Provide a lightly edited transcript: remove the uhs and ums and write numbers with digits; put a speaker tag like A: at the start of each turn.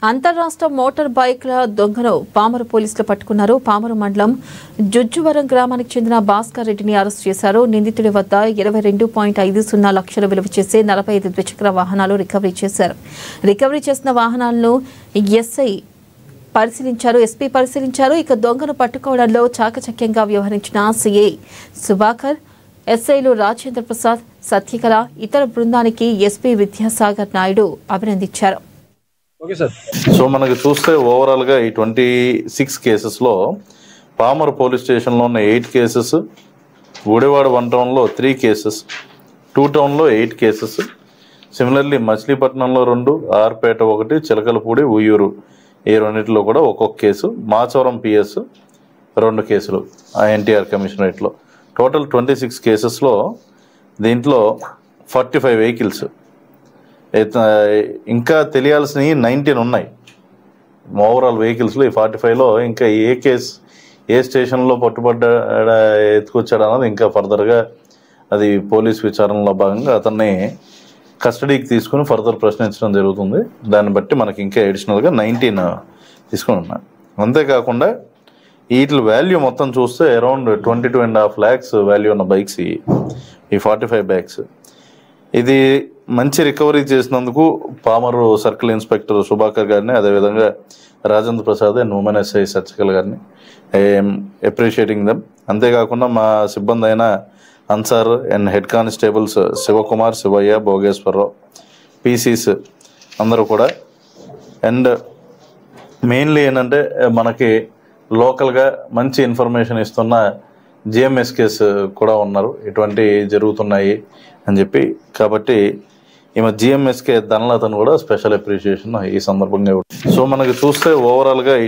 A: అంతర్రాష్ట్ర మోటార్ బైక్ల దొంగను పామరు పోలీసులు పట్టుకున్నారు. పామరు మండలం జుజ్జువరం గ్రామానికి చెందిన భాస్కర్ రెడ్డిని అరెస్ట్ చేశారు. నిందితుడి వద్ద 22.50 లక్షలు విలువ చేసే 45 ద్విచక్ర వాహనాలు రికవరీ చేశారు. రికవరీ చేసిన వాహనాలను ఎస్పీ పరిశీలించారు. ఇక దొంగను పట్టుకోవడంలో చాకచక్యంగా వ్యవహరించిన సిఐ సుభాకర్, ఎస్ఐలు రాజేంద్ర ప్రసాద్, సత్యకళ, ఇతర బృందానికి ఎస్పీ విద్యాసాగర్ నాయుడు అభినందించారు.
B: సో మనకు చూస్తే ఓవరాల్గా ఈ 26 కేసెస్లో పామర్ పోలీస్ స్టేషన్లో ఉన్న 8 కేసెస్, గుడివాడ 1 టౌన్లో 3 కేసెస్, 2 టౌన్లో 8 కేసెస్, సిమిలర్లీ మచిలీపట్నంలో 2, ఆర్పేట 1, చిలకలపూడి, ఉయ్యూరు ఈ రెండింటిలో కూడా ఒక్కొక్క కేసు, మాచవరం పిఎస్ 2 కేసులు ఎన్టీఆర్ కమిషనరేట్లో. టోటల్ 26 కేసెస్లో దీంట్లో 45 వెహికల్స్, ఇంకా తెలియాల్సినవి 19 ఉన్నాయి ఓవరాల్ వెహికల్స్లో. ఈ 45లో ఇంకా ఏ స్టేషన్లో ఎత్తుకొచ్చాడు అన్నది ఇంకా ఫర్దర్గా అది పోలీస్ విచారణలో భాగంగా అతన్ని కస్టడీకి తీసుకుని ఫర్దర్ ప్రశ్నించడం జరుగుతుంది. దాన్ని బట్టి మనకి ఇంకా అడిషనల్గా 19 తీసుకుని ఉన్నాయి. అంతేకాకుండా వీటి వాల్యూ మొత్తం చూస్తే అరౌండ్ 22.5 lakhs వాల్యూ ఉన్న బైక్స్ ఈ 45 బ్యాగ్స్. ఇది మంచి రికవరీ చేసినందుకు పామరు సర్కిల్ ఇన్స్పెక్టర్ సుభాకర్ గారిని, అదేవిధంగా Rajendra Prasad and women SI Satyakala గారిని అప్రిషియేటింగ్ దెమ్. అంతేకాకుండా మా సిబ్బంది అయిన Ansar and head constables Shivakumar, Shivaiah, Bhogeswararao, PCs అందరూ కూడా. అండ్ మెయిన్లీ ఏంటంటే మనకి లోకల్గా మంచి ఇన్ఫర్మేషన్ ఇస్తున్న జిఎంఎస్కేస్ కూడా ఉన్నారు, ఇటువంటి జరుగుతున్నాయి అని చెప్పి. కాబట్టి ఈమె జిఎంఎస్కే ధనలతను కూడా స్పెషల్ అప్రిషియేషన్ ఈ సందర్భంగా. సో మనకి చూస్తే ఓవరాల్గా ఈ